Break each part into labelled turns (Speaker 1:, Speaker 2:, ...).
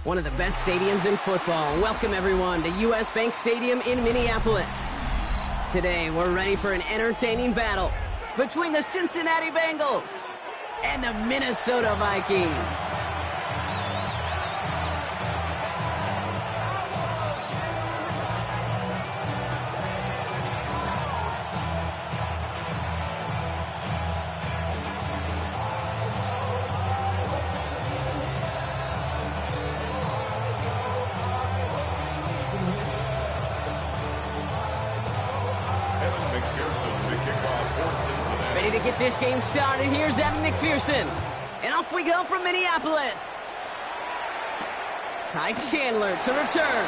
Speaker 1: One of the best stadiums in football. Welcome, everyone, to U.S. Bank Stadium in Minneapolis. Today, we're ready for an entertaining battle between the Cincinnati Bengals and the Minnesota Vikings. Ready to get this game started. Here's Evan McPherson. And off we go from Minneapolis. Ty Chandler to return.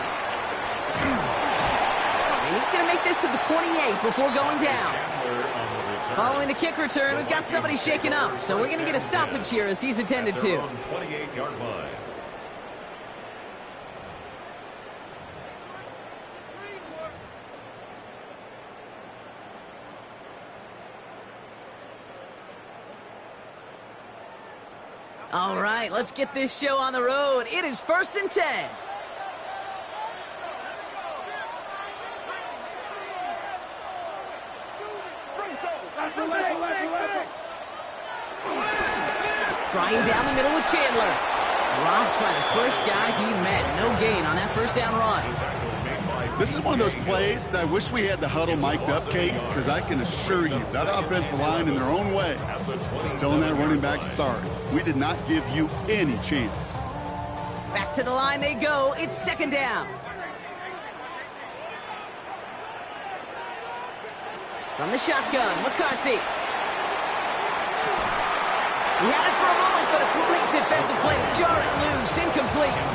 Speaker 1: And he's going to make this to the 28 before going down. Following the kick return, we've got somebody shaken up. So we're going to get a stoppage here as he's attended to.
Speaker 2: 28-yard line.
Speaker 1: All right, let's get this show on the road. It is 1st and 10. Trying down the middle with Chandler. Dropped by the first guy he met. No gain on that first down run.
Speaker 3: This is one of those plays that I wish we had the huddle mic'd up, Kate, because I can assure you that offensive line in their own way is telling that running back, sorry, we did not give you any chance.
Speaker 1: Back to the line they go. It's 2nd down. From the shotgun, McCarthy. He had it for a moment, but a great defensive play to jar it loose. Incomplete.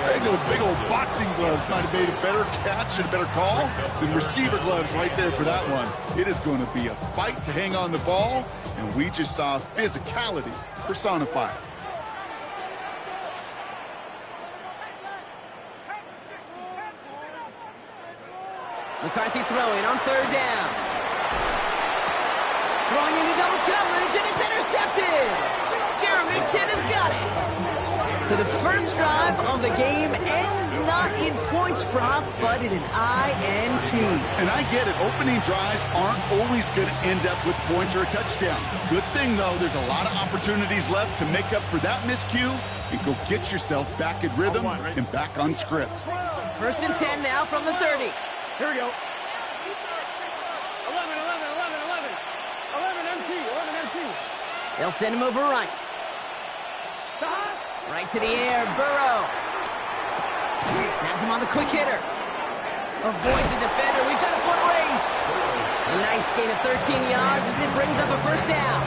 Speaker 3: I think those big old boxing gloves might have made a better catch and a better call than receiver gloves right there for that one. It is going to be a fight to hang on the ball, and we just saw physicality personified.
Speaker 1: McCarthy throwing on 3rd down. Throwing into double coverage, and it's intercepted. Jeremy Chin has got it. So the first drive of the game ends not in points prop, but in an INT.
Speaker 3: And I get it. Opening drives aren't always going to end up with points or a touchdown. Good thing, though, there's a lot of opportunities left to make up for that miscue and go get yourself back in rhythm and back on script.
Speaker 1: 1st and 10 now from the 30.
Speaker 4: Here we go. 11 empty.
Speaker 1: They'll send him over right. Right to the air, Burrow. Has him on the quick hitter. Avoids the defender. We've got a foot race. A nice gain of 13 yards as it brings up a 1st down.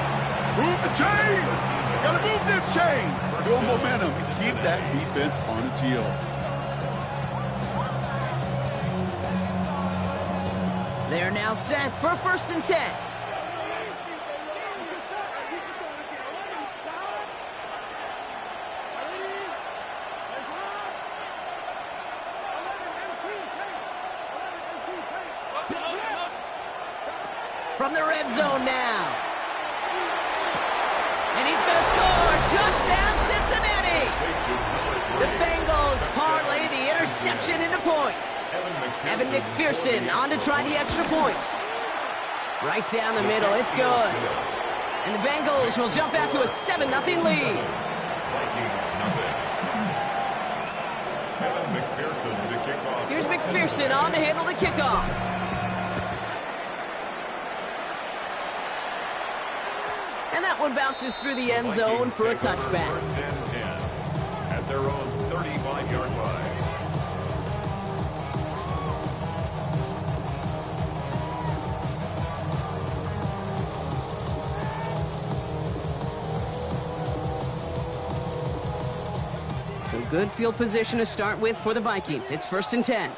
Speaker 3: Move the chains! Gotta move them chains! Build momentum and keep that defense on its heels.
Speaker 1: They're now set for 1st and 10. From the red zone now. And he's going to score. Touchdown, Cincinnati. The Bengals parlay the interception into points. Evan McPherson on to try the extra point. Right down the middle. It's good. And the Bengals will jump out to a 7-0 lead. Here's McPherson on to handle the kickoff. And that one bounces through the end zone for a touchback.
Speaker 2: First and 10 at their own 35-yard line.
Speaker 1: So good field position to start with for the Vikings. It's first and 10.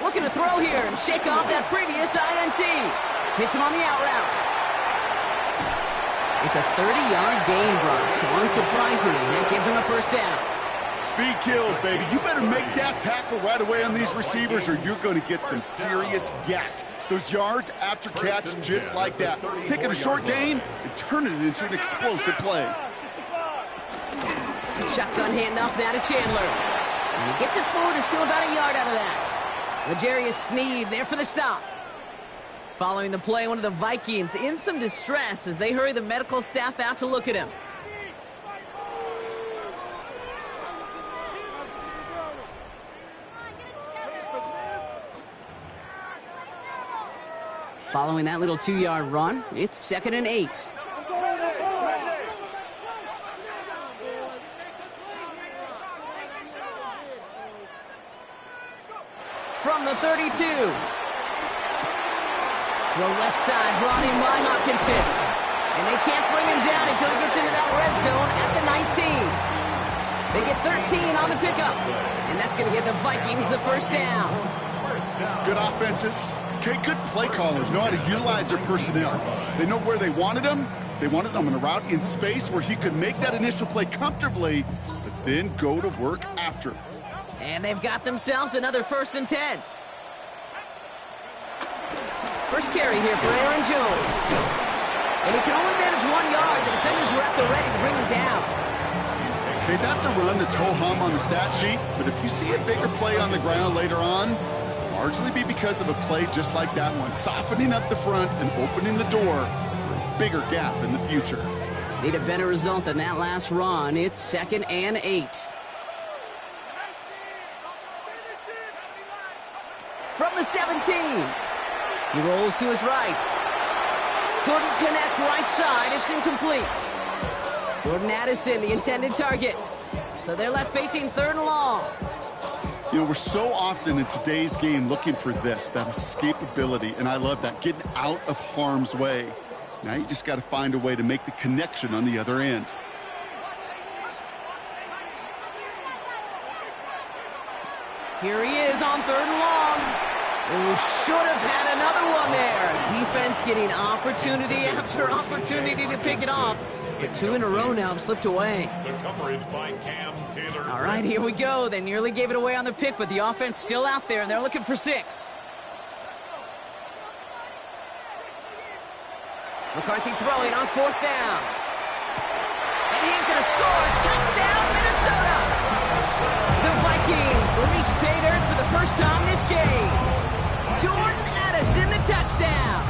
Speaker 1: Looking to throw here and shake off that previous INT. Hits him on the out route. It's a 30-yard gain, Brock, so unsurprisingly, that gives him a first down.
Speaker 3: Speed kills, baby. You better make that tackle right away on these receivers or you're going to get some serious yak. Those yards after catch just like that. Taking a short gain and turning it into an explosive play.
Speaker 1: Shotgun handoff now to Chandler. And he gets it forward to still about a yard out of that. L'Jarius Sneed there for the stop. Following the play, one of the Vikings in some distress as they hurry the medical staff out to look at him. Following that little 2-yard run, it's 2nd and 8. From the 32. The left side brought in by Hopkinson. And they can't bring him down until he gets into that red zone at the 19. They get 13 on the pickup. And that's going to give the Vikings the first down.
Speaker 3: Good offenses. Okay, good play callers know how to utilize their personnel. They know where they wanted them. They wanted them on a route in space where he could make that initial play comfortably, but then go to work after.
Speaker 1: And they've got themselves another 1st and 10. First carry here for Aaron Jones. And he can only manage 1 yard. The defenders were at the ready to bring him down.
Speaker 3: Okay, that's a run that's ho-hum on the stat sheet, but if you see a bigger play on the ground later on, largely be because of a play just like that one, softening up the front and opening the door for a bigger gap in the future.
Speaker 1: Need a better result than that last run. It's 2nd and 8. From the 17. He rolls to his right. Couldn't connect right side. It's incomplete. Jordan Addison, the intended target. So they're left facing 3rd and long.
Speaker 3: You know, we're so often in today's game looking for this, that escapability, and I love that, getting out of harm's way. Now you just got to find a way to make the connection on the other end.
Speaker 1: Here he is on 3rd and long. Who should have had another one there. Defense getting opportunity after opportunity to pick it off. But 2 in a row now have slipped away.
Speaker 2: The coverage by Cam Taylor.
Speaker 1: All right, here we go. They nearly gave it away on the pick, but the offense still out there, and they're looking for 6. McCarthy throwing on 4th down. And he's going to score. Touchdown, Minnesota! The Vikings reach pay dirt for the first time this game. Jordan Addison, the touchdown.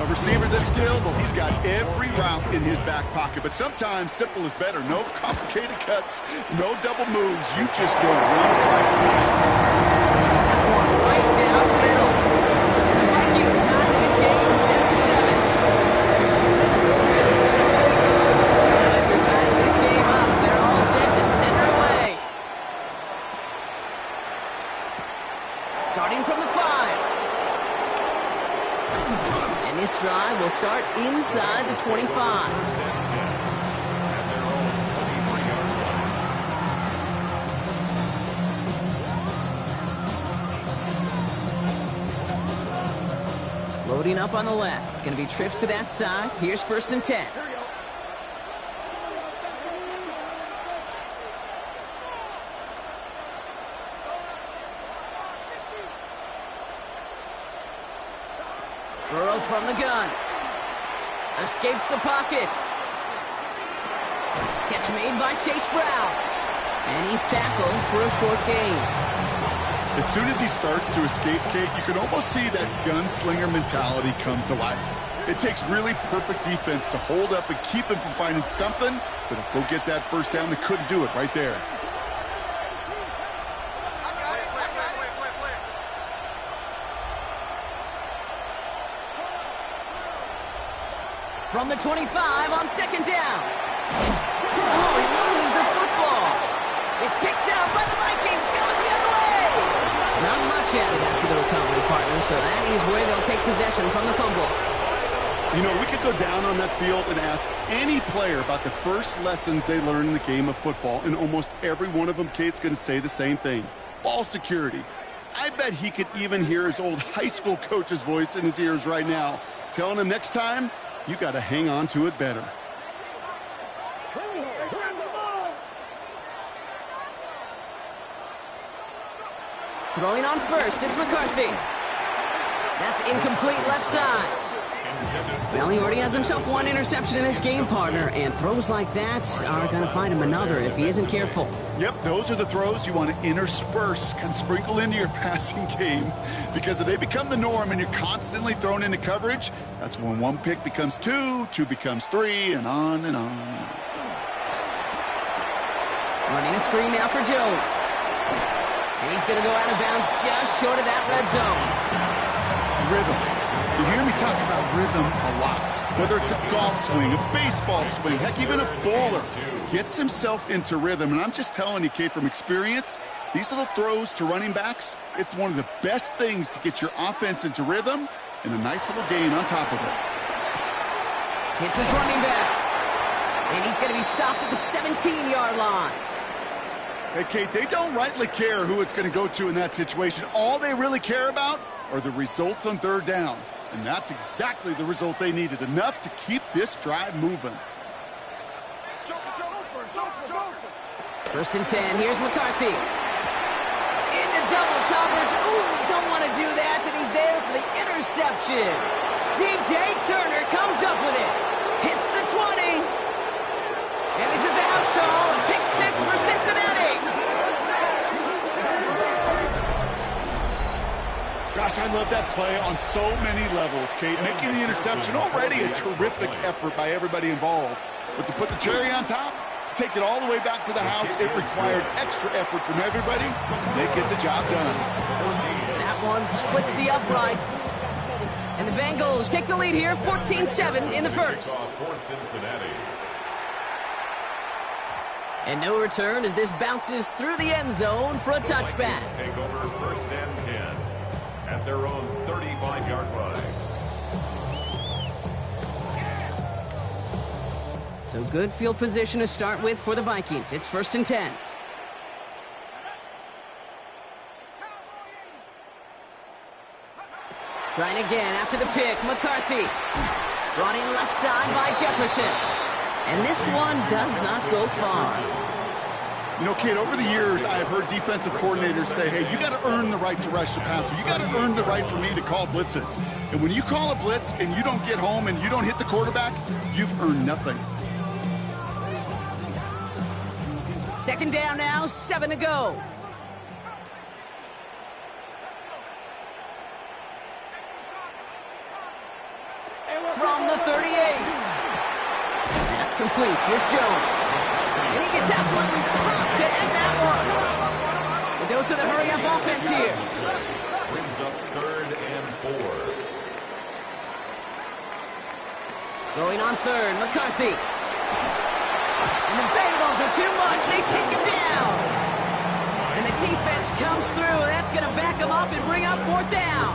Speaker 3: A receiver this skilled, well, he's got every route in his back pocket. But sometimes simple is better. No complicated cuts, no double moves. You just go one
Speaker 1: Right down the middle. And the Vikings tie this game 7-7. After tying this game up, they're all set to send her away. Starting from the 5. And this drive will start inside the 25. Loading up on the left. It's going to be trips to that side. Here's 1st and 10. Throw from the gun. Escapes the pocket. Catch made by Chase Brown. And he's tackled for a short gain.
Speaker 3: As soon as he starts to escape, Kate, you can almost see that gunslinger mentality come to life. It takes really perfect defense to hold up and keep him from finding something, but go get that first down. They couldn't do it right there.
Speaker 1: From the 25 on second down. Oh, he loses the football. It's picked up by the Vikings, going the other way. Not much added after the recovery, partner, so that is where they'll take possession from the fumble.
Speaker 3: You know, we could go down on that field and ask any player about the first lessons they learned in the game of football, and almost every one of them, Kate's going to say the same thing. Ball security. I bet he could even hear his old high school coach's voice in his ears right now, telling him next time, you got to hang on to it better.
Speaker 1: Throwing on first, it's McCarthy. That's incomplete left side. Well, he already has himself one interception in this game, partner, and throws like that are going to find him another if he isn't careful.
Speaker 3: Yep, those are the throws you want to intersperse, kind of sprinkle into your passing game, because if they become the norm and you're constantly thrown into coverage, that's when one pick becomes two, two becomes three, and on and on.
Speaker 1: Running a screen now for Jones. And he's going to go out of bounds just short of that red zone.
Speaker 3: Rhythm. You hear me talk about rhythm a lot. Whether it's a golf swing, a baseball swing, heck, even a bowler gets himself into rhythm. And I'm just telling you, Kate, from experience, these little throws to running backs, it's one of the best things to get your offense into rhythm and a nice little gain on top of it.
Speaker 1: Hits his running back. And he's going to be stopped at the 17-yard line.
Speaker 3: Hey, Kate, they don't rightly care who it's going to go to in that situation. All they really care about are the results on third down. And that's exactly the result they needed, enough to keep this drive moving.
Speaker 1: First and 10, here's McCarthy. Into double coverage. Ooh, don't want to do that, and he's there for the interception. DJ Turner comes up with it. Hits the 20. And this is a house call, a pick six for Cincinnati.
Speaker 3: Gosh, I love that play on so many levels, Kate. Making the interception, already a terrific effort by everybody involved. But to put the cherry on top, to take it all the way back to the house, it required extra effort from everybody. They get the job done.
Speaker 1: That one splits the uprights. And the Bengals take the lead here, 14-7 in the first. And no return as this bounces through the end zone for a touchback.
Speaker 2: Take over first and 10 at their own 35-yard line.
Speaker 1: So good field position to start with for the Vikings. It's first and 10. Trying again after the pick, McCarthy. Brought in left side by Jefferson. And this one does not go far.
Speaker 3: You know, Kate, over the years, I have heard defensive coordinators say, hey, you got to earn the right to rush the passer. You got to earn the right for me to call blitzes. And when you call a blitz and you don't get home and you don't hit the quarterback, you've earned nothing.
Speaker 1: Second down now, 7 to go. From the 38. That's complete. Here's Jones. And he gets absolutely popped to end that one. A dose of the hurry-up offense here.
Speaker 2: Brings up third and 4.
Speaker 1: Throwing on third, McCarthy. And the Bengals are too much. They take him down. And the defense comes through. That's going to back him up and bring up fourth down.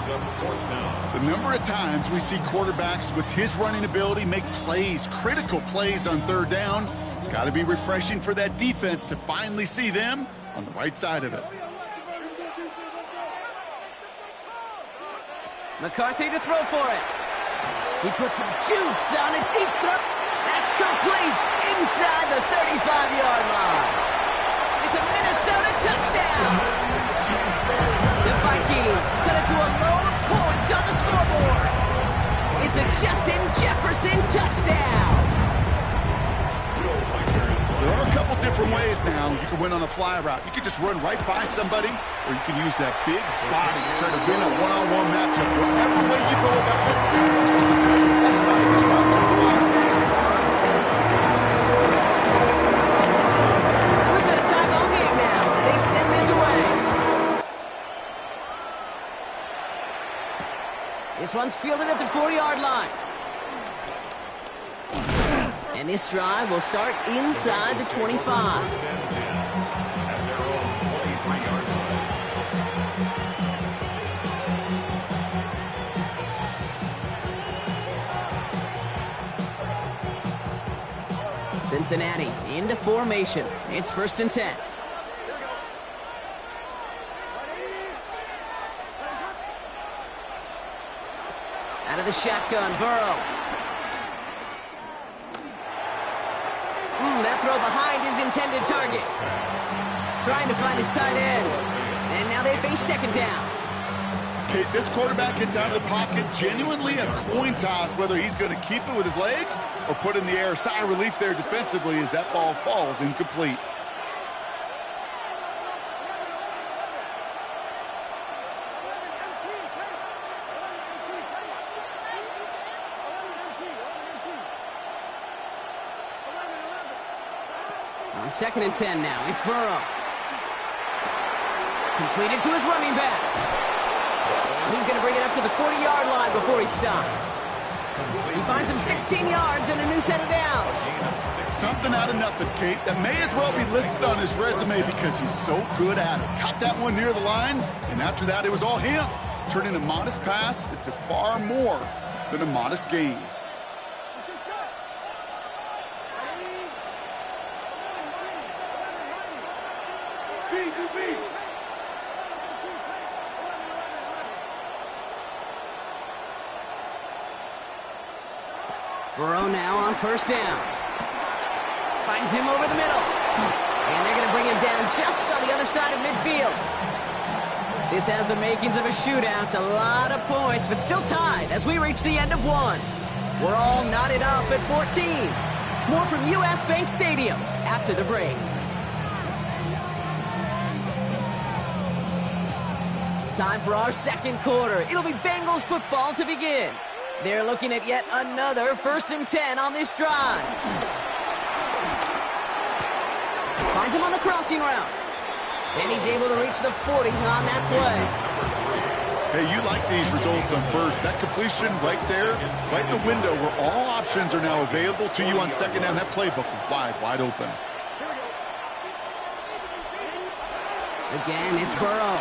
Speaker 3: The number of times we see quarterbacks with his running ability make plays, critical plays on third down, it's got to be refreshing for that defense to finally see them on the right side of it.
Speaker 1: McCarthy to throw for it. He puts some juice on a deep throw. That's complete inside the 35-yard line. It's a Minnesota touchdown. The Vikings cut it to a lone point on the scoreboard. It's a Justin Jefferson touchdown.
Speaker 3: There are a couple different ways now you can win on a fly route. You can just run right by somebody, or you can use that big body to try to win a one-on-one matchup. Whatever way you go about it, this is the type of upside this route can provide.
Speaker 1: So we've got a tie ball game now as they send this away. This one's fielded at the 4-yard line. And this drive will start inside the 25.
Speaker 2: First and 10 at their own 23-yard line.
Speaker 1: Cincinnati into formation. It's 1st and 10. Out of the shotgun, Burrow. That throw behind his intended target. Trying to find his tight end. And now they face 2nd down.
Speaker 3: Okay, this quarterback gets out of the pocket, genuinely a coin toss whether he's going to keep it with his legs or put it in the air. Sigh of relief there defensively as that ball falls incomplete.
Speaker 1: On 2nd and 10 now, it's Burrow. Completed to his running back. And he's going to bring it up to the 40-yard line before he stops. He finds him 16 yards and a new set of downs.
Speaker 3: Something out of nothing, Kate. That may as well be listed on his resume because he's so good at it. Caught that one near the line, and after that, it was all him. Turning a modest pass into far more than a modest gain.
Speaker 1: Burrow now on 1st down. Finds him over the middle. And they're going to bring him down just on the other side of midfield. This has the makings of a shootout. A lot of points, but still tied as we reach the end of one. We're all knotted up at 14. More from U.S. Bank Stadium after the break. Time for our 2nd quarter. It'll be Bengals football to begin. They're looking at yet another 1st and 10 on this drive. Finds him on the crossing route. And he's able to reach the 40 on that play.
Speaker 3: Hey, you like these results on 1st. That completion right there, right in the window where all options are now available to you on 2nd down. That playbook wide open.
Speaker 1: Again, it's Burrow.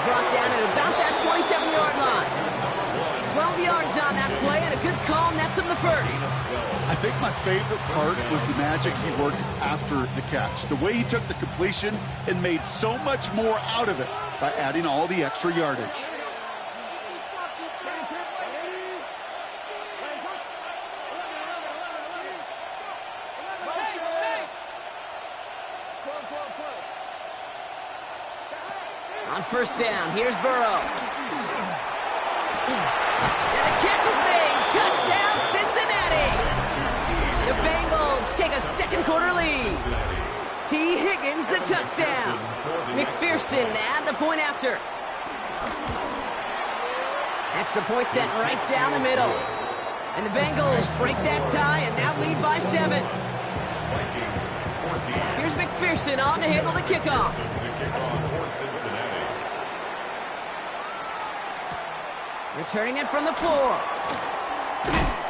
Speaker 1: Brought down at about that 27-yard line. 12 yards on that play, and a good call nets him the 1st.
Speaker 3: I think my favorite part was the magic he worked after the catch. The way he took the completion and made so much more out of it by adding all the extra yardage.
Speaker 1: On 1st down, here's Burrow. And the catch is made. Touchdown, Cincinnati. The Bengals take a 2nd quarter lead. T. Higgins, the touchdown. McPherson add the point after. Extra point set right down the middle. And the Bengals break that tie and now lead by 7. Here's McPherson on to handle the kickoff. Returning it from the 4.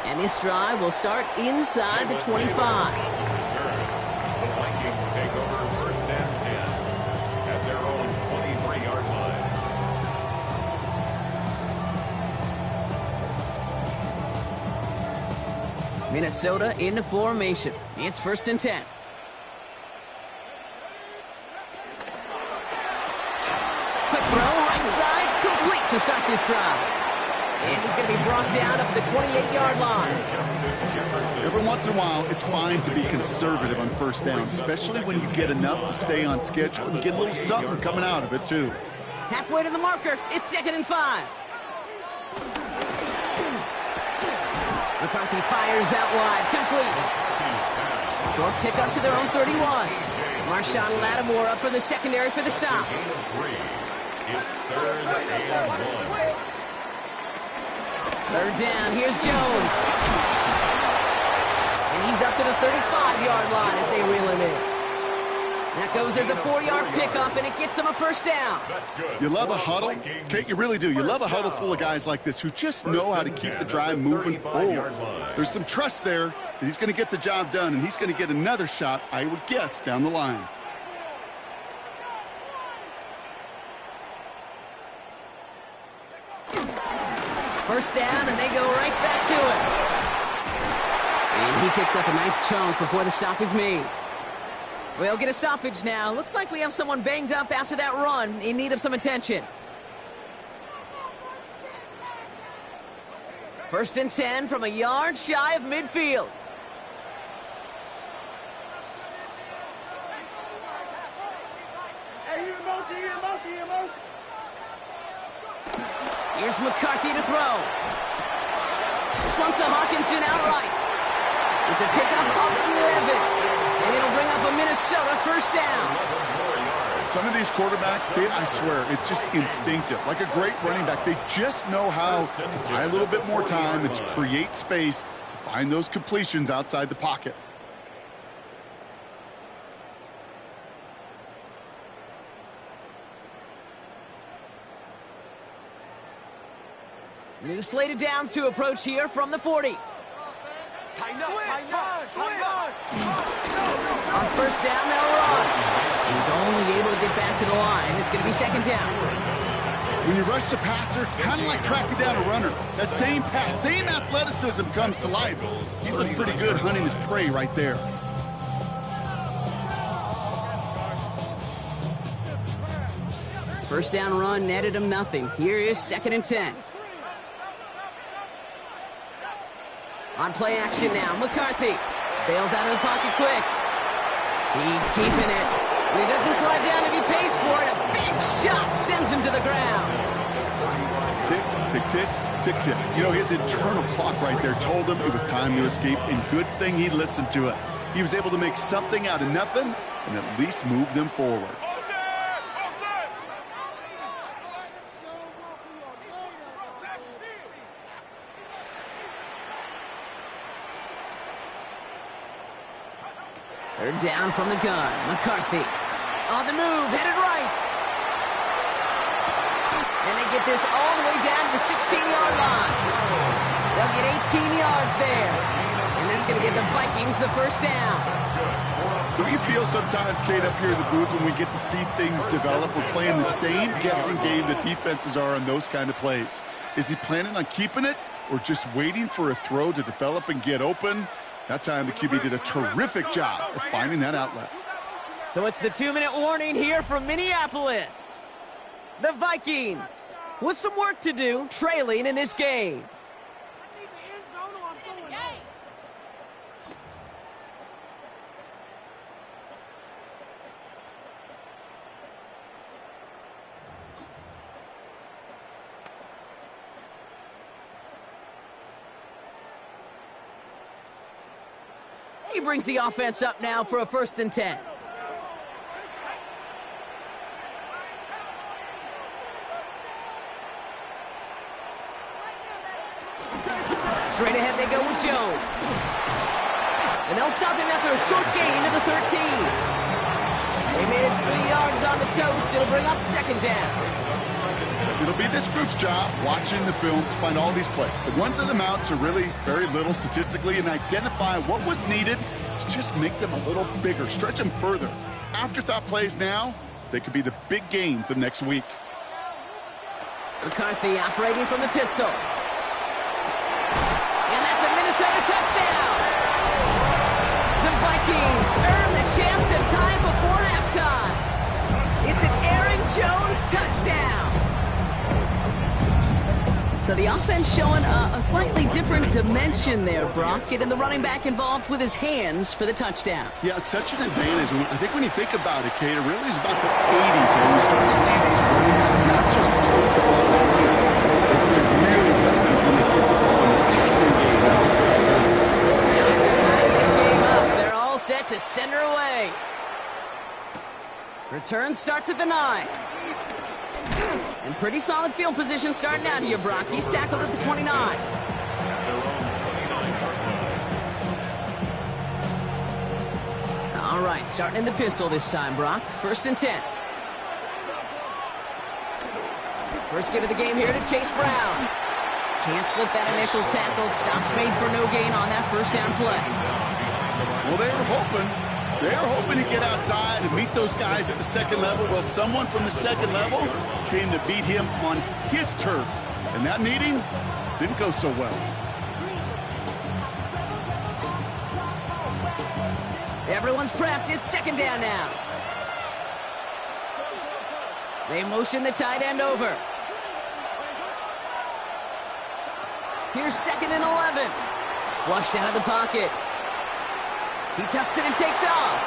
Speaker 1: And this drive will start inside the 25.
Speaker 2: The Vikings take over 1st and 10 at their own 23-yard line.
Speaker 1: Minnesota into formation. It's 1st and 10. Quick throw, right side, complete to start this drive. And he's going to be brought down up the 28-yard line.
Speaker 3: Every once in a while, it's fine to be conservative on 1st down, especially when you get enough to stay on schedule and get a little something coming out of it, too.
Speaker 1: Halfway to the marker, it's 2nd and 5. McCarthy fires out wide, complete. Short kick up to their own 31. Marshawn Lattimore up for the secondary for the stop.
Speaker 2: It's 3rd and 1.
Speaker 1: 3rd down, here's Jones. And he's up to the 35-yard line as they reel him in. That goes as a 4-yard pickup, and it gets him a first down.
Speaker 3: You love a huddle, Kate, you really do. You love a huddle full of guys like this who just know how to keep the drive moving forward. There's some trust there that he's going to get the job done, and he's going to get another shot, I would guess, down the line.
Speaker 1: First down, and they go right back to it. And he picks up a nice chunk before the stop is made. We'll get a stoppage now. Looks like we have someone banged up after that run, in need of some attention. First and 10 from a yard shy of midfield. Here's McCarthy to throw. This one's to Hawkinson outright. It's a pickup of 11. And it'll bring up a Minnesota first down.
Speaker 3: Some of these quarterbacks, Kate, I swear, it's just instinctive. Like a great running back, they just know how to buy a little bit more time and to create space to find those completions outside the pocket.
Speaker 1: New slate of downs to approach here from the 40. On first down, they'll run. He's only able to get back to the line. It's going to be second down.
Speaker 3: When you rush the passer, it's kind of like tracking down a runner. That same pass, same athleticism comes to life. He looked pretty good hunting his prey right there.
Speaker 1: First down run netted him nothing. Here is second and 10. On play action now, McCarthy bails out of the pocket quick. He's keeping it. And he doesn't slide down and he pays for it. A big shot sends him to the ground.
Speaker 3: Tick, tick, tick, tick, tick. You know, his internal clock right there told him it was time to escape, and good thing he listened to it. He was able to make something out of nothing and at least move them forward.
Speaker 1: Third down from the gun. McCarthy on the move, headed right. And they get this all the way down to the 16-yard line. They'll get 18 yards there. And that's going to get the Vikings the first down.
Speaker 3: Do you feel sometimes, Kate, up here in the booth when we get to see things develop, we're playing the same guessing game that defenses are on those kind of plays? Is he planning on keeping it or just waiting for a throw to develop and get open? That time, the QB did a terrific job of finding that outlet.
Speaker 1: So it's the 2-minute warning here from Minneapolis. The Vikings with some work to do, trailing in this game. He brings the offense up now for a first and 10. Straight ahead they go with Jones. And they'll stop him after a short gain to the 13. They made it 3 yards on the totes. It'll bring up second down.
Speaker 3: It'll be this group's job watching the film to find all these plays. The ones that amount to really very little statistically and identify what was needed to just make them a little bigger, stretch them further. Afterthought plays now, they could be the big gains of next week.
Speaker 1: McCarthy operating from the pistol. And that's a Minnesota touchdown. The Vikings earn the chance to tie before halftime. It's an Aaron Jones touchdown. So the offense showing a slightly different dimension there, Brock. Getting the running back involved with his hands for the touchdown.
Speaker 3: Yeah, such an advantage. I think when you think about it, Kate, it really is about the 80s when we start to see these running backs not just tote the ball as runners, but they're real weapons when they get the ball in the passing game. That's what they're doing.
Speaker 1: Now after tying this game up, they're all set to send her away. Return starts at the 9. And pretty solid field position starting out here, Brock. He's tackled at the 29. All right. right, starting in the pistol this time, Brock. 1st and 10. First get of the game here to Chase Brown. Can't slip that initial tackle. Stops made for no gain on that first down play.
Speaker 3: Well, they were hoping to get outside and meet those guys at the second level. Well, someone from the second level came to beat him on his turf. And that meeting didn't go so well.
Speaker 1: Everyone's prepped. It's 2nd down now. They motion the tight end over. Here's 2nd and 11. Flushed out of the pocket. He tucks it and takes off.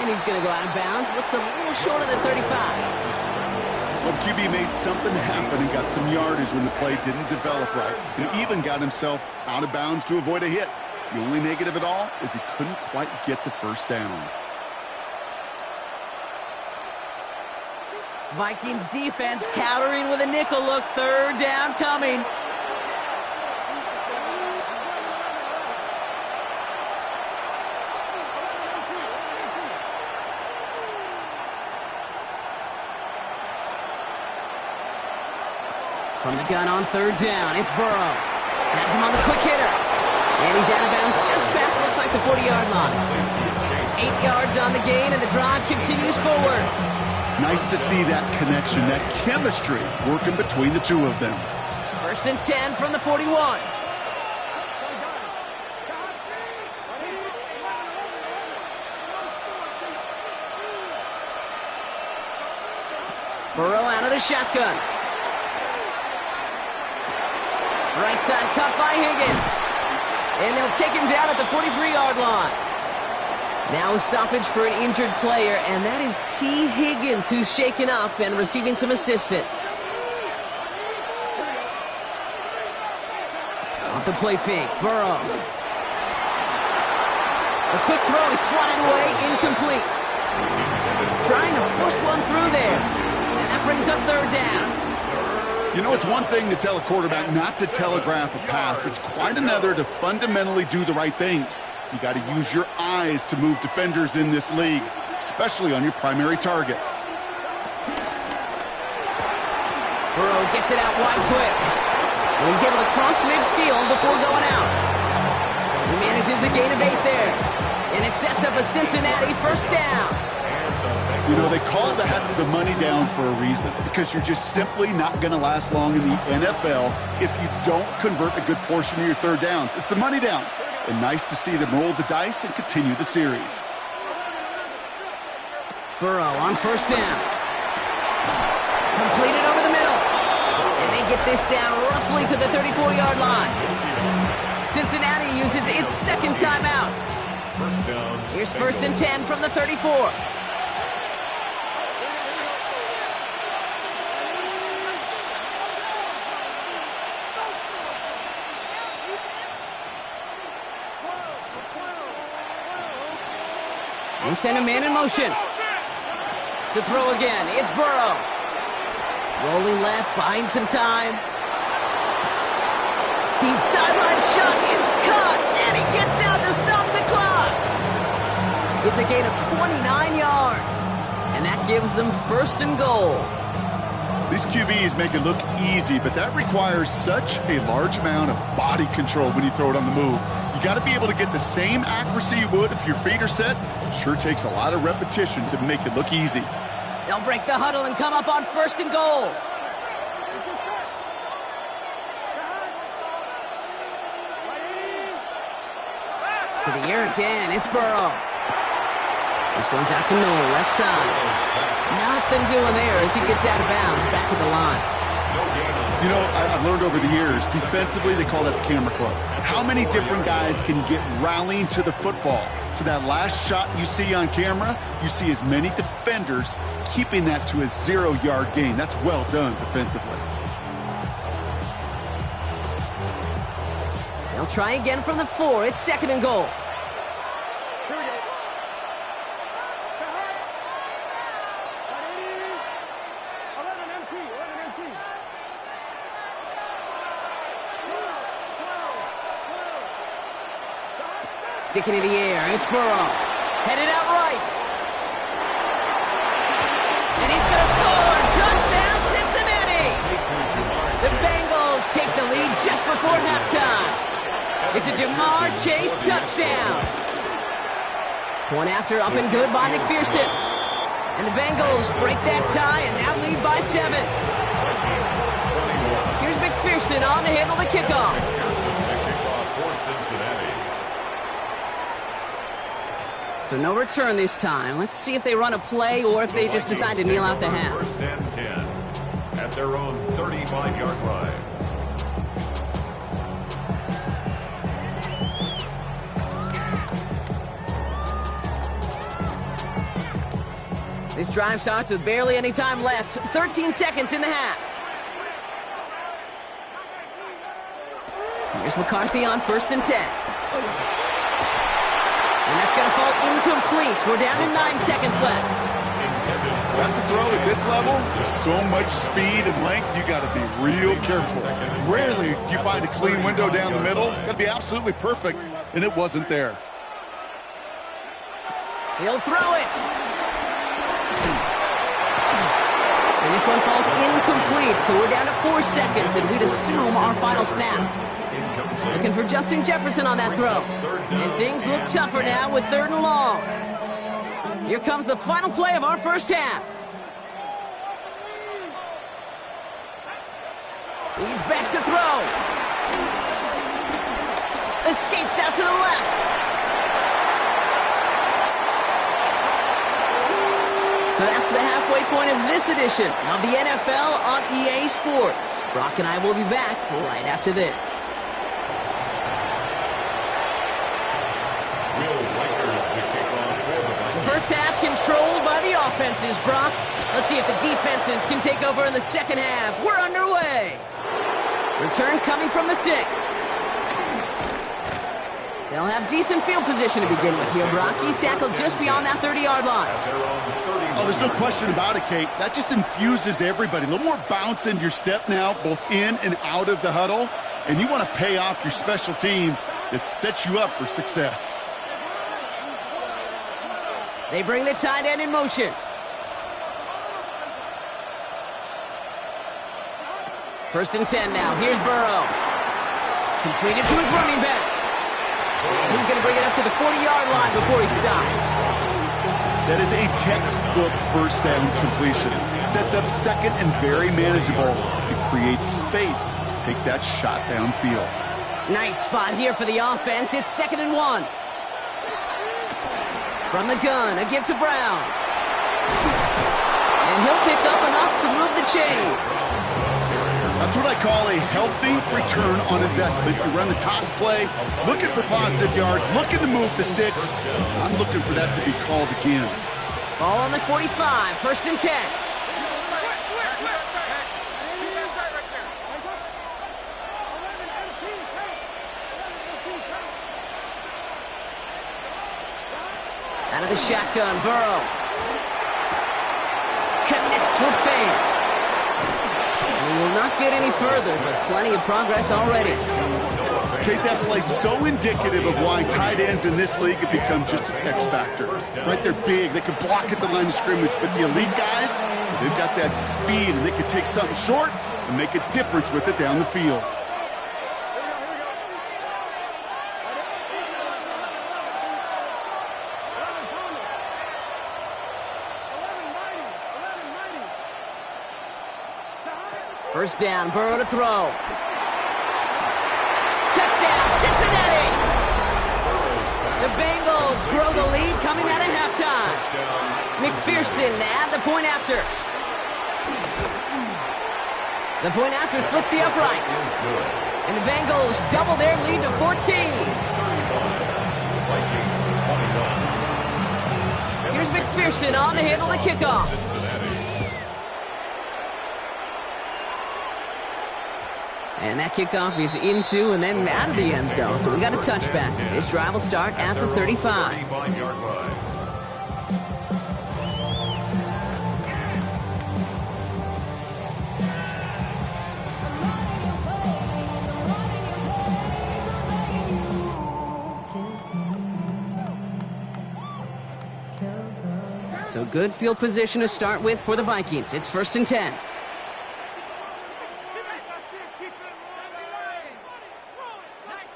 Speaker 1: And he's going to go out of bounds. Looks a little short of the 35.
Speaker 3: Well, the QB made something happen and got some yardage when the play didn't develop right. And even got himself out of bounds to avoid a hit. The only negative at all is he couldn't quite get the first down.
Speaker 1: Vikings defense countering with a nickel look. 3rd down coming. From the gun on 3rd down, it's Burrow. Has him on the quick hitter. And he's out of bounds just past, looks like the 40-yard line. 8 yards on the gain, and the drive continues forward.
Speaker 3: Nice to see that connection, that chemistry working between the two of them.
Speaker 1: 1st and 10 from the 41. Burrow out of the shotgun. Right side cut by Higgins. And they'll take him down at the 43-yard line. Now a stoppage for an injured player, and that is T. Higgins, who's shaken up and receiving some assistance. Off the play fake, Burrow. A quick throw is swatted away, incomplete. Trying to force one through there. And that brings up 3rd down.
Speaker 3: You know, it's one thing to tell a quarterback not to telegraph a pass. It's quite another to fundamentally do the right things. You got to use your eyes to move defenders in this league, especially on your primary target.
Speaker 1: Burrow gets it out wide quick. And he's able to cross midfield before going out. He manages a gain of 8 there. And it sets up a Cincinnati 1st down.
Speaker 3: You know, they call that the money down for a reason, because you're just simply not going to last long in the NFL if you don't convert a good portion of your 3rd downs. It's the money down. And nice to see them roll the dice and continue the series.
Speaker 1: Burrow on 1st down. Completed over the middle. And they get this down roughly to the 34-yard line. Cincinnati uses its 2nd timeout. Here's 1st and 10 from the 34. They send a man in motion. To throw again, it's Burrow. Rolling left, buying some time. Deep sideline shot is caught, and he gets out to stop the clock. It's a gain of 29 yards, and that gives them 1st and goal.
Speaker 3: These QBs make it look easy, but that requires such a large amount of body control when you throw it on the move. You got to be able to get the same accuracy you would if your feet are set. Sure takes a lot of repetition to make it look easy.
Speaker 1: They'll break the huddle and come up on 1st and goal. To the air again, it's Burrow. This one's out to Noel, left side. Nothing doing there as he gets out of bounds back at the line.
Speaker 3: You know, I've learned over the years, defensively, they call that the camera club. How many different guys can get rallying to the football? So that last shot you see on camera, you see as many defenders keeping that to a 0-yard gain. That's well done defensively.
Speaker 1: They'll try again from the 4. It's 2nd and goal. Sticking in the air, it's Burrow. Headed out right. And he's going to score. Touchdown, Cincinnati. The Bengals take the lead just before halftime. It's a Jamar Chase touchdown. Point after up and good by McPherson. And the Bengals break that tie and now lead by 7. Here's McPherson on to handle the kickoff. So no return this time. Let's see if they run a play or if they just decide to kneel out the half.
Speaker 2: First and 10 at their own 35-yard line.
Speaker 1: This drive starts with barely any time left. 13 seconds in the half. Here's McCarthy on 1st and 10. And that's going to fall incomplete. We're down to 9 seconds left.
Speaker 3: That's a throw at this level. There's so much speed and length, you got to be real careful. Rarely do you find a clean window down the middle. Got to be absolutely perfect, and it wasn't there.
Speaker 1: He'll throw it. And this one falls incomplete, so we're down to 4 seconds, and we'd assume our final snap. Looking for Justin Jefferson on that throw. And things look tougher now with 3rd and long. Here comes the final play of our first half. He's back to throw. Escapes out to the left. So that's the halfway point of this edition of the NFL on EA Sports. Brock and I will be back right after this. The first half controlled by the offenses, Brock. Let's see if the defenses can take over in the second half. We're underway. Return coming from the 6. They'll have decent field position to begin with here, Brock. He's tackled just beyond that 30-yard line.
Speaker 3: Oh, there's no question about it, Kate. That just infuses everybody. A little more bounce in your step now, both in and out of the huddle. And you want to pay off your special teams that sets you up for success.
Speaker 1: They bring the tight end in motion. First and 10 now. Here's Burrow. Completed to his running back. And he's going to bring it up to the 40-yard line before he stops.
Speaker 3: That is a textbook first down completion. Sets up second and very manageable. It creates space to take that shot downfield.
Speaker 1: Nice spot here for the offense. It's 2nd and 1. From the gun, a give to Brown. And he'll pick up enough to move the chains.
Speaker 3: That's what I call a healthy return on investment. You run the toss play, looking for positive yards, looking to move the sticks. I'm looking for that to be called again.
Speaker 1: Ball on the 45, 1st and 10. Out of the shotgun, Burrow. Connects with Fant. We will not get any further, but plenty of progress already.
Speaker 3: Kate, that play so indicative of why tight ends in this league have become just an X factor. Right, they're big, they can block at the line of scrimmage, but the elite guys, they've got that speed, and they can take something short and make a difference with it down the field.
Speaker 1: First down, Burrow to throw. Touchdown, Cincinnati! The Bengals grow the lead coming out of halftime. McPherson at the point after. The point after splits the uprights. And the Bengals double their lead to 14. Here's McPherson on to handle the kickoff. And that kickoff is into and then out of the end zone. So we got a touchback. This drive will start at the 35. So good field position to start with for the Vikings. It's 1st and 10.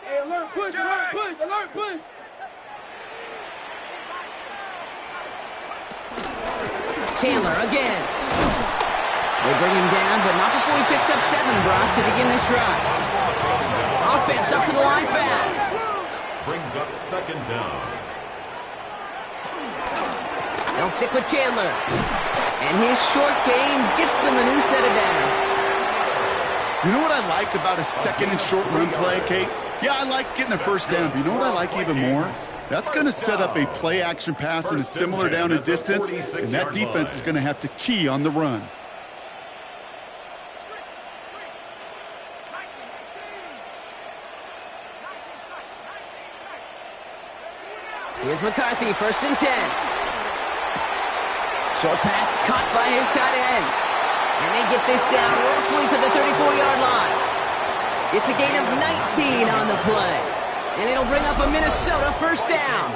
Speaker 4: Hey, alert, push, alert, push.
Speaker 1: Chandler again. They bring him down, but not before he picks up 7, Brock, to begin this drive. Offense up to the line fast.
Speaker 2: Brings up 2nd down.
Speaker 1: They'll stick with Chandler. And his short game gets them a new set of downs.
Speaker 3: You know what I like about a 2nd and short run play, Kate? Yeah, I like getting a 1st down, but you know what I like even more? That's going to set up a play-action pass in a similar down and distance, and that defense is going to have to key on the run.
Speaker 1: Here's McCarthy, 1st and 10. Short pass caught by his tight end. And they get this down roughly to the 34-yard line. It's a gain of 19 on the play. And it'll bring up a Minnesota 1st down.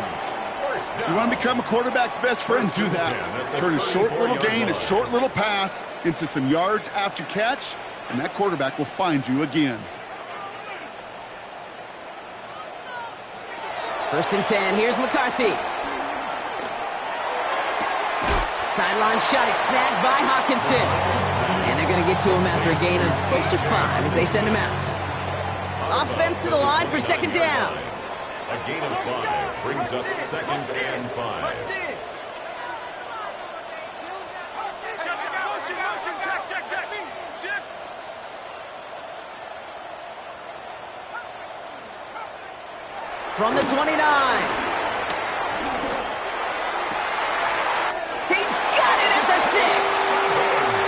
Speaker 3: You want to become a quarterback's best friend? Do that. Turn a short little gain, a short little pass into some yards after catch, and that quarterback will find you again.
Speaker 1: 1st and 10. Here's McCarthy. Sideline shot is snagged by Hawkinson. And they're going to get to him after a gain of close to 5 as they send him out. Offense to the line for 2nd down.
Speaker 2: A gain of 5 brings up 2nd and 5.
Speaker 1: From the 29. He's got it at the 6.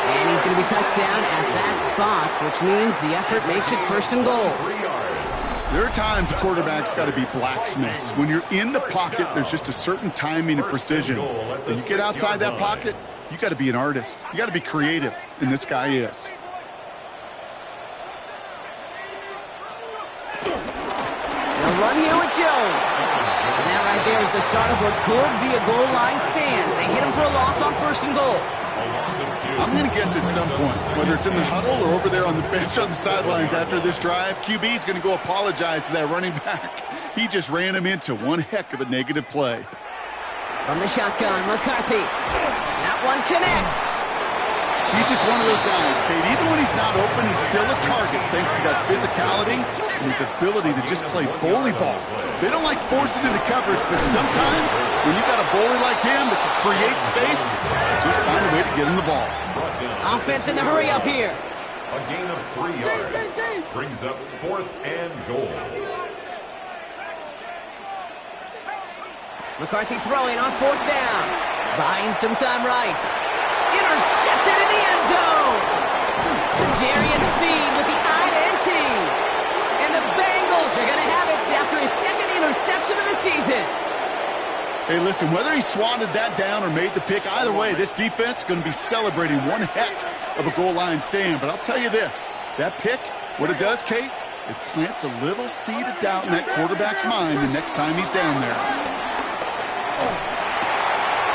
Speaker 1: And he's going to be touched down at that spot, which means the effort makes it 1st and goal.
Speaker 3: There are times a quarterback's got to be blacksmiths. When you're in the pocket, there's just a certain timing and precision. When you get outside that pocket, you got to be an artist. You got to be creative, and this guy is.
Speaker 1: They'll run here with Jones. And that right there is the start of what could be a goal line stand. They hit him for a loss on 1st and goal.
Speaker 3: I'm going to guess at some point, whether it's in the huddle or over there on the bench on the sidelines after this drive, QB's going to go apologize to that running back. He just ran him into one heck of a negative play.
Speaker 1: From the shotgun, McCarthy. That one connects.
Speaker 3: He's just one of those guys, Kate. Even when he's not open, he's still a target thanks to that physicality and his ability to just play bully ball. They don't like forcing into coverage, but sometimes when you got a bully like him that can create space, just find a way to get him the ball.
Speaker 1: Offense in the hurry up here.
Speaker 2: A gain of 3 yards brings up 4th and goal.
Speaker 1: McCarthy throwing on 4th down. Buying some time right. Intercepted in the end zone. Jarius Sneed with the INT. And the Bengals are going to have it after his 2nd interception of the season.
Speaker 3: Hey, listen, whether he swatted that down or made the pick, either way, this defense is going to be celebrating one heck of a goal line stand. But I'll tell you this, that pick, what it does, Kate, it plants a little seed of doubt in that quarterback's mind the next time he's down there.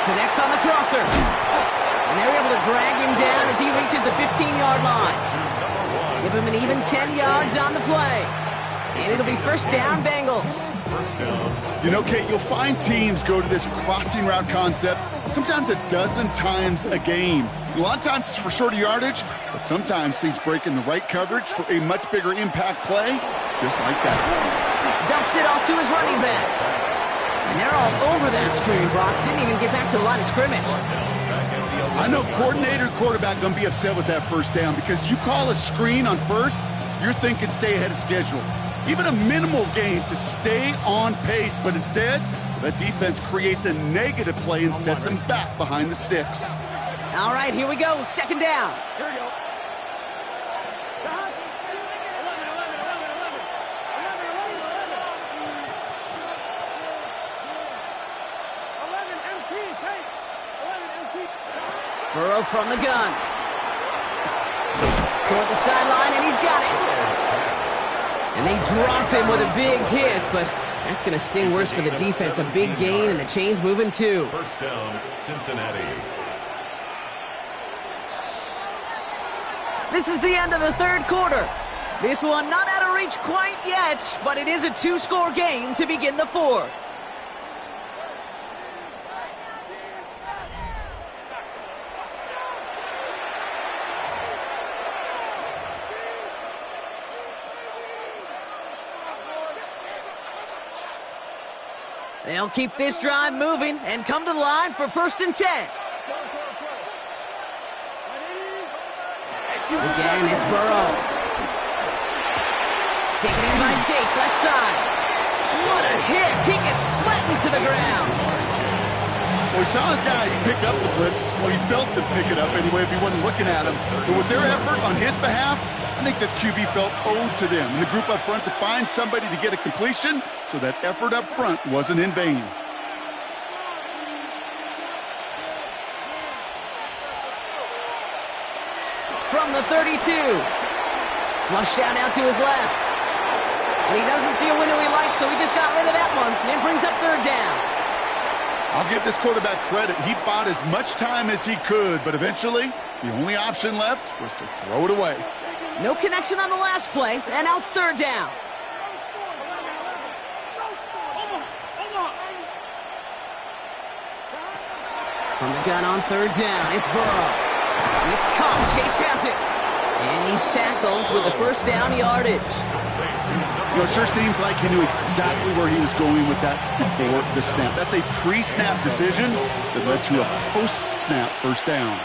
Speaker 1: Connects on the crosser. And they're able to drag him down as he reaches the 15-yard line. Give him an even 10 yards on the play. And it'll be 1st down, Bengals.
Speaker 3: You know, Kate, you'll find teams go to this crossing route concept sometimes a dozen times a game. A lot of times it's for shorter yardage, but sometimes teams break in the right coverage for a much bigger impact play, just like that.
Speaker 1: Dumps it off to his running back. And they're all over that screen, Brock. Didn't even get back to the line of scrimmage.
Speaker 3: I know coordinator and quarterback going to be upset with that 1st down because you call a screen on 1st, you're thinking stay ahead of schedule. Even a minimal gain to stay on pace, but instead, the defense creates a negative play and sets him back behind the sticks.
Speaker 1: All right, here we go. 2nd down.
Speaker 4: Here we go.
Speaker 1: Burrow from the gun. Toward the sideline, and he's got it. And they drop him with a big hit, but That's going to sting worse for the defense. A big gain, and the chain's moving too.
Speaker 2: First down, Cincinnati.
Speaker 1: This is the end of the third quarter. This one not out of reach quite yet, but it is a two-score game to begin the fourth. They'll keep this drive moving and come to the line for 1st and 10. Again, it's Burrow. Taken in by Chase, left side. What a hit! He gets flattened to the ground.
Speaker 3: Well, we saw his guys pick up the blitz. Well, he felt them pick it up anyway if he wasn't looking at him. But with their effort on his behalf, I think this QB felt owed to them and the group up front to find somebody to get a completion, so that effort up front wasn't in vain.
Speaker 1: From the 32. Flush down out to his left. And he doesn't see a window he likes, so he just got rid of that one. And brings up 3rd down.
Speaker 3: I'll give this quarterback credit. He bought as much time as he could, but eventually, the only option left was to throw it away.
Speaker 1: No connection on the last play, and now it's 3rd down. From the gun on 3rd down, it's Burrow. It's caught, Chase has it. And he's tackled with the 1st down yardage.
Speaker 3: You know, it sure seems like he knew exactly where he was going with that before the snap. That's a pre-snap decision that led to a post-snap 1st down.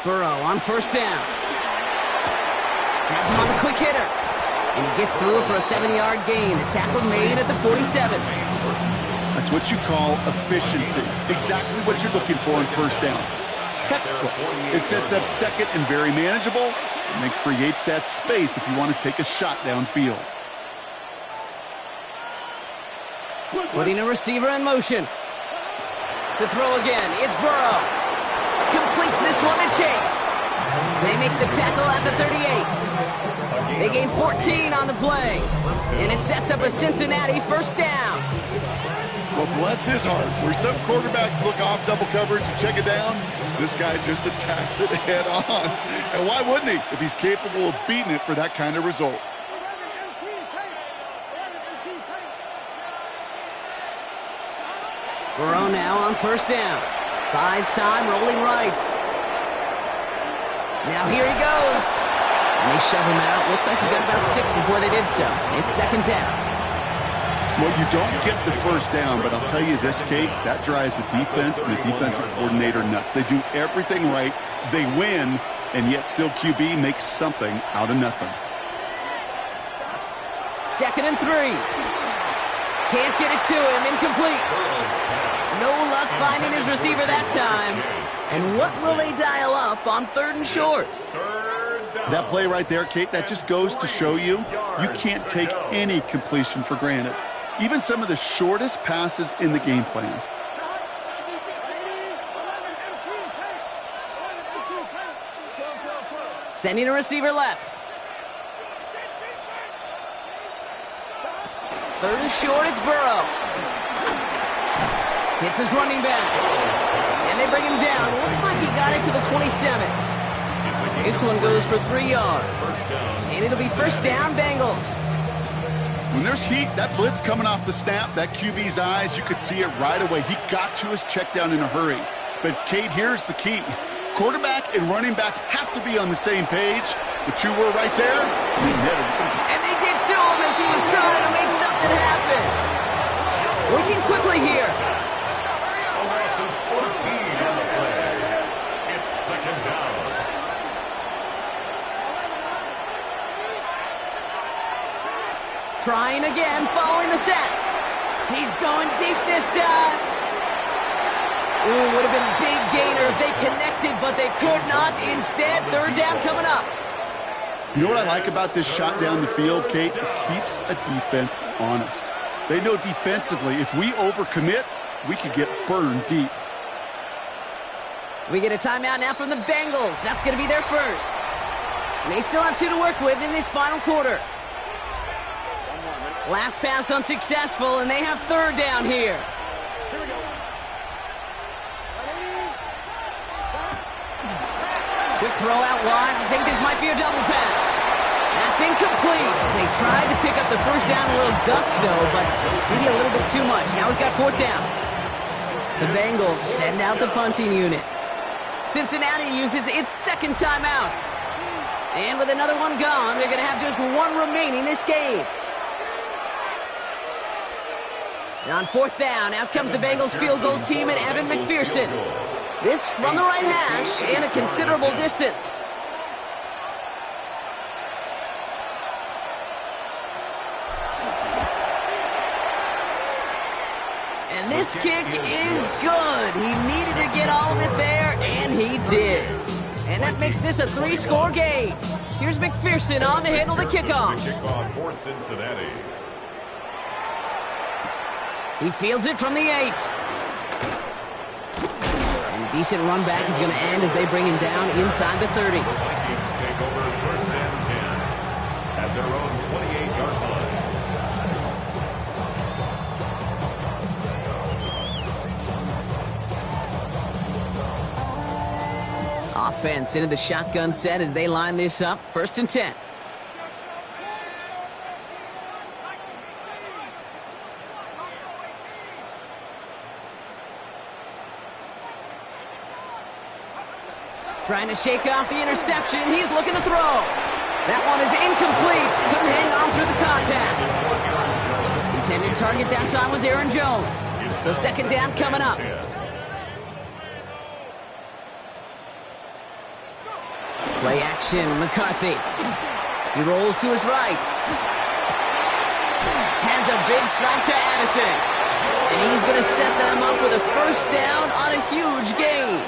Speaker 1: Burrow on 1st down. Has him on the quick hitter. And he gets through for a 7-yard gain. The tackle made at the 47.
Speaker 3: That's what you call efficiency. Exactly what you're looking for in 1st down. Textbook. It sets up 2nd and very manageable, and then creates that space if you want to take a shot downfield.
Speaker 1: Putting a receiver in motion. To throw again, it's Burrow. Completes this one to Chase. They make the tackle at the 38. They gain 14 on the play. And it sets up a Cincinnati 1st down.
Speaker 3: Well, bless his heart. Where some quarterbacks look off double coverage and check it down, this guy just attacks it head on. And why wouldn't he if he's capable of beating it for that kind of result?
Speaker 1: Burrow now on 1st down. Buys time, rolling right. Now here he goes. And they shove him out. Looks like he got about 6 before they did so. It's 2nd down.
Speaker 3: Well, you don't get the 1st down, but I'll tell you this, Kate, that drives the defense and the defensive coordinator nuts. They do everything right. They win, and yet still QB makes something out of nothing.
Speaker 1: 2nd and 3. Can't get it to him. Incomplete. No luck finding his receiver that time. And what will they dial up on 3rd and short?
Speaker 3: That play right there, Kate, that just goes to show you can't take any completion for granted. Even some of the shortest passes in the game plan.
Speaker 1: Sending a receiver left. 3rd and short, it's Burrow. Hits his running back. And they bring him down. Looks like he got it to the 27. This one goes for 3 yards. And it'll be 1st down, Bengals.
Speaker 3: When there's heat, that blitz coming off the snap, that QB's eyes, you could see it right away. He got to his check down in a hurry. But, Kate, here's the key. Quarterback and running back have to be on the same page. The two were right there.
Speaker 1: And they get to him as he was trying to make something happen. Working quickly here.
Speaker 2: A loss of 14 on the play. It's 2nd down.
Speaker 1: Trying again, following the sack. He's going deep this time. Ooh, would have been a big gainer if they connected, but they could not. Instead, 3rd down coming up.
Speaker 3: You know what I like about this shot down the field, Kate? It keeps a defense honest. They know defensively, if we overcommit, we could get burned deep.
Speaker 1: We get a timeout now from the Bengals. That's going to be their first. And they still have 2 to work with in this final quarter. Last pass unsuccessful, and they have 3rd down here. Quick throw out wide. I think this might be a double pass. That's incomplete. They tried to pick up the first down a little gusto, but maybe a little bit too much. Now we've got 4th down. The Bengals send out the punting unit. Cincinnati uses its 2nd timeout. And with another one gone, they're going to have just 1 remaining this game. On 4th down, out comes the Bengals field goal team and Evan McPherson. This from the right hash and a considerable distance. And this kick is good. He needed to get all of it there, and he did. And that makes this a 3-score game. Here's McPherson on to handle the kickoff.
Speaker 2: Kickoff for Cincinnati.
Speaker 1: He fields it from the 8. And decent run back is going to end as they bring him down inside the 30.
Speaker 2: The Vikings take over 1st and 10 at their own 28-yard line.
Speaker 1: Offense into the shotgun set as they line this up. 1st and 10. Trying to shake off the interception. He's looking to throw. That one is incomplete. Couldn't hang on through the contact. Intended target that time was Aaron Jones. So 2nd down coming up. Play action, McCarthy. He rolls to his right. Has a big strike to Addison. And he's going to set them up with a 1st down on a huge gain.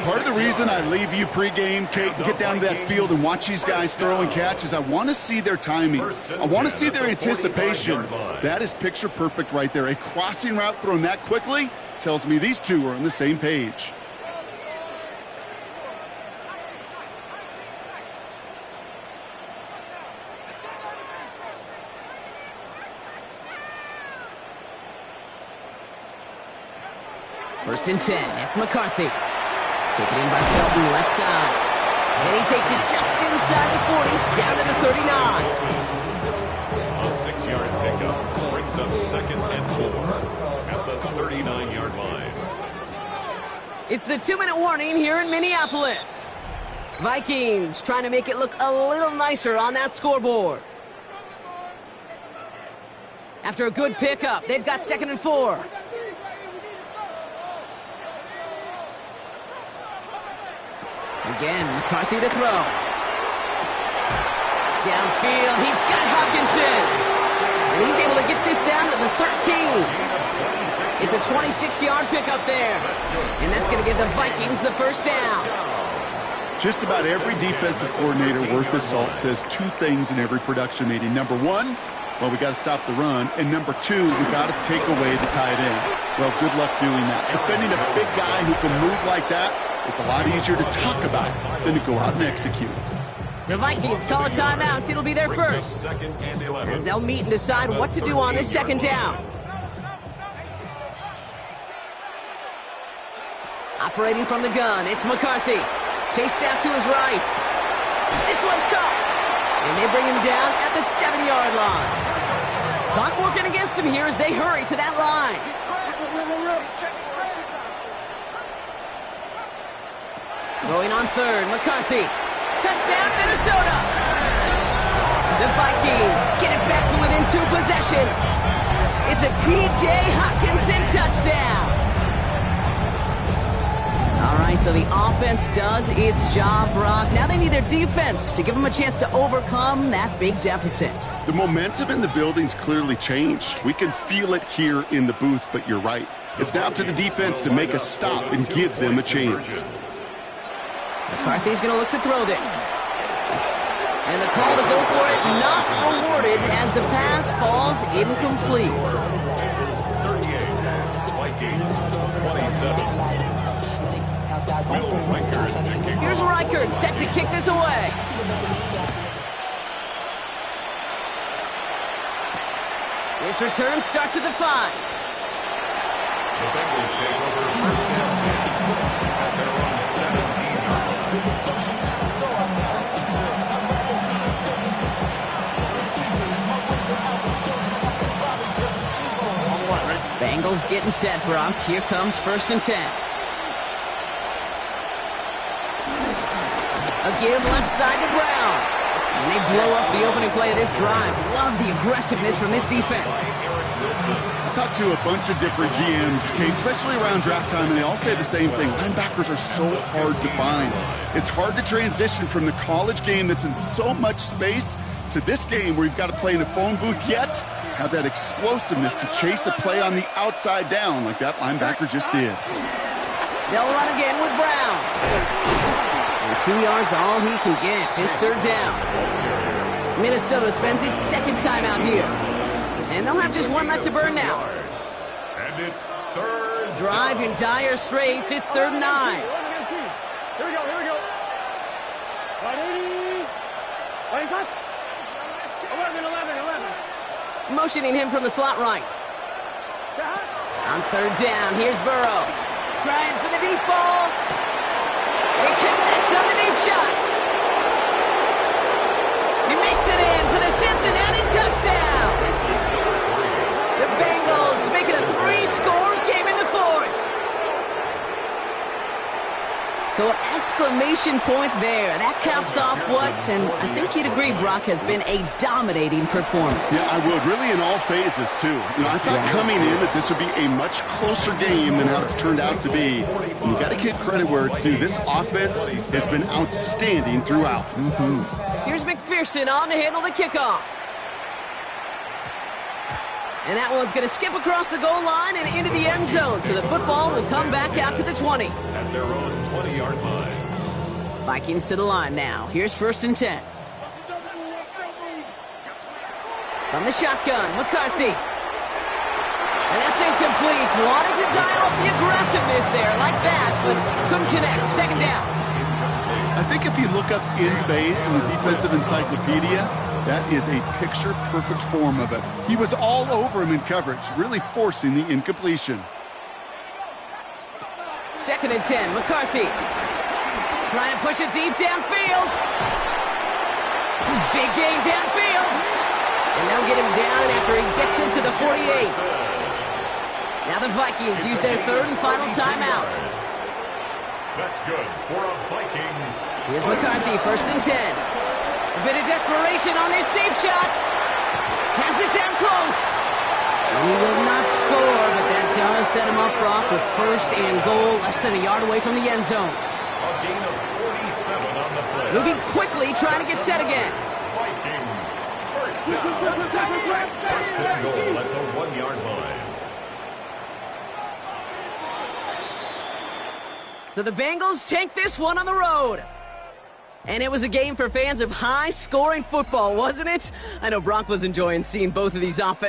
Speaker 3: Part of the reason I leave you pregame, Kate, and get down to that field and watch these guys throw and catch is I want to see their timing. I want to see their anticipation. That is picture perfect right there. A crossing route thrown that quickly tells me these two are on the same page.
Speaker 1: First and 10. It's McCarthy. Taken in by Felton, left side. And he takes it just inside the 40, down to the 39.
Speaker 2: A 6-yard pickup brings up 2nd and 4 at the 39-yard line.
Speaker 1: It's the 2-minute warning here in Minneapolis. Vikings trying to make it look a little nicer on that scoreboard. After a good pickup, they've got 2nd and 4. Again, McCarthy to throw. Downfield, he's got Hawkinson. And he's able to get this down to the 13. It's a 26-yard pickup there. And that's going to give the Vikings the 1st down.
Speaker 3: Just about every defensive coordinator worth his salt says 2 things in every production meeting. Number 1, well, we got to stop the run. And number 2, we got to take away the tight end. Well, good luck doing that. Defending a big guy who can move like that, it's a lot easier to talk about than to go out and execute.
Speaker 1: The Vikings call a timeout. It'll be their first. As they'll meet and decide what to do on this 2nd down. Operating from the gun, it's McCarthy. Chased out to his right. This one's caught. And they bring him down at the 7-yard line. Clock working against him here as they hurry to that line. Going on 3rd, McCarthy. Touchdown, Minnesota. The Vikings get it back to within 2 possessions. It's a T.J. Hockenson touchdown. All right, so the offense does its job, Brock. Now they need their defense to give them a chance to overcome that big deficit.
Speaker 3: The momentum in the building's clearly changed. We can feel it here in the booth, but you're right. It's now to the defense to make a stop and give them a chance.
Speaker 1: McCarthy's going to look to throw this. And the call to go for it not rewarded as the pass falls incomplete.
Speaker 2: 38, Vikings 27.
Speaker 1: Here's Reichert, set to kick this away. This return starts at the 5.
Speaker 2: The Bengals take over first down 10 at their own 17 yards.
Speaker 1: Bengals getting set, Brock. Here comes first and 10. A give left side to Brown. And they blow up the opening play of this drive. Love the aggressiveness from this defense.
Speaker 3: I talked to a bunch of different GMs, Kate, especially around draft time, and they all say the same thing. Linebackers are so hard to find. It's hard to transition from the college game that's in so much space to this game where you've got to play in a phone booth, yet have that explosiveness to chase a play on the outside down like that linebacker just did.
Speaker 1: They'll run again with Brown. And 2 yards, all he can get. It's third down. Minnesota spends its second time out here. And they'll have just one left to burn now.
Speaker 2: And it's third.
Speaker 1: Drive in dire straits. It's third and 9.
Speaker 4: Here we go. 180. 11.
Speaker 1: Motioning him from the slot right. On third down, here's Burrow. Trying for the deep ball. They connect on the deep shot. He makes it in for the Cincinnati touchdown. The Bengals making a 3-score game in the 4th. So an exclamation point there. That caps off what, and I think you'd agree, Brock, has been a dominating performance.
Speaker 3: Yeah, I would. Really in all phases, too. I thought coming in that this would be a much closer game than how it's turned out to be. And you got to give credit where it's due. This offense has been outstanding throughout.
Speaker 1: Here's McPherson on to handle the kickoff. And that one's going to skip across the goal line and into the end zone. So the football will come back out to the 20.
Speaker 2: At their own 20-yard line.
Speaker 1: Vikings to the line now. Here's first and 10. From the shotgun, McCarthy. And that's incomplete. Wanted to dial up the aggressiveness there like that, but couldn't connect. Second down.
Speaker 3: I think if you look up in phase in the defensive encyclopedia, that is a picture-perfect form of it. He was all over him in coverage, really forcing the incompletion.
Speaker 1: Second and 10, McCarthy. Trying to push it deep downfield. Big gain downfield. And they'll get him down after he gets into the 48. Now the Vikings use their third and final timeout.
Speaker 2: That's good for a Vikings.
Speaker 1: Here's McCarthy, first and 10. A bit of desperation on this deep shot. Has it down close. And he will not score, but that does set him up, Brock, with first and goal, less than a yard away from the end zone.
Speaker 2: A gain of 47 on the play.
Speaker 1: Looking quickly, trying to get set again.
Speaker 2: Vikings. First down. First and goal at the 1-yard line.
Speaker 1: So the Bengals take this one on the road. And it was a game for fans of high-scoring football, wasn't it? I know Brock was enjoying seeing both of these offenses.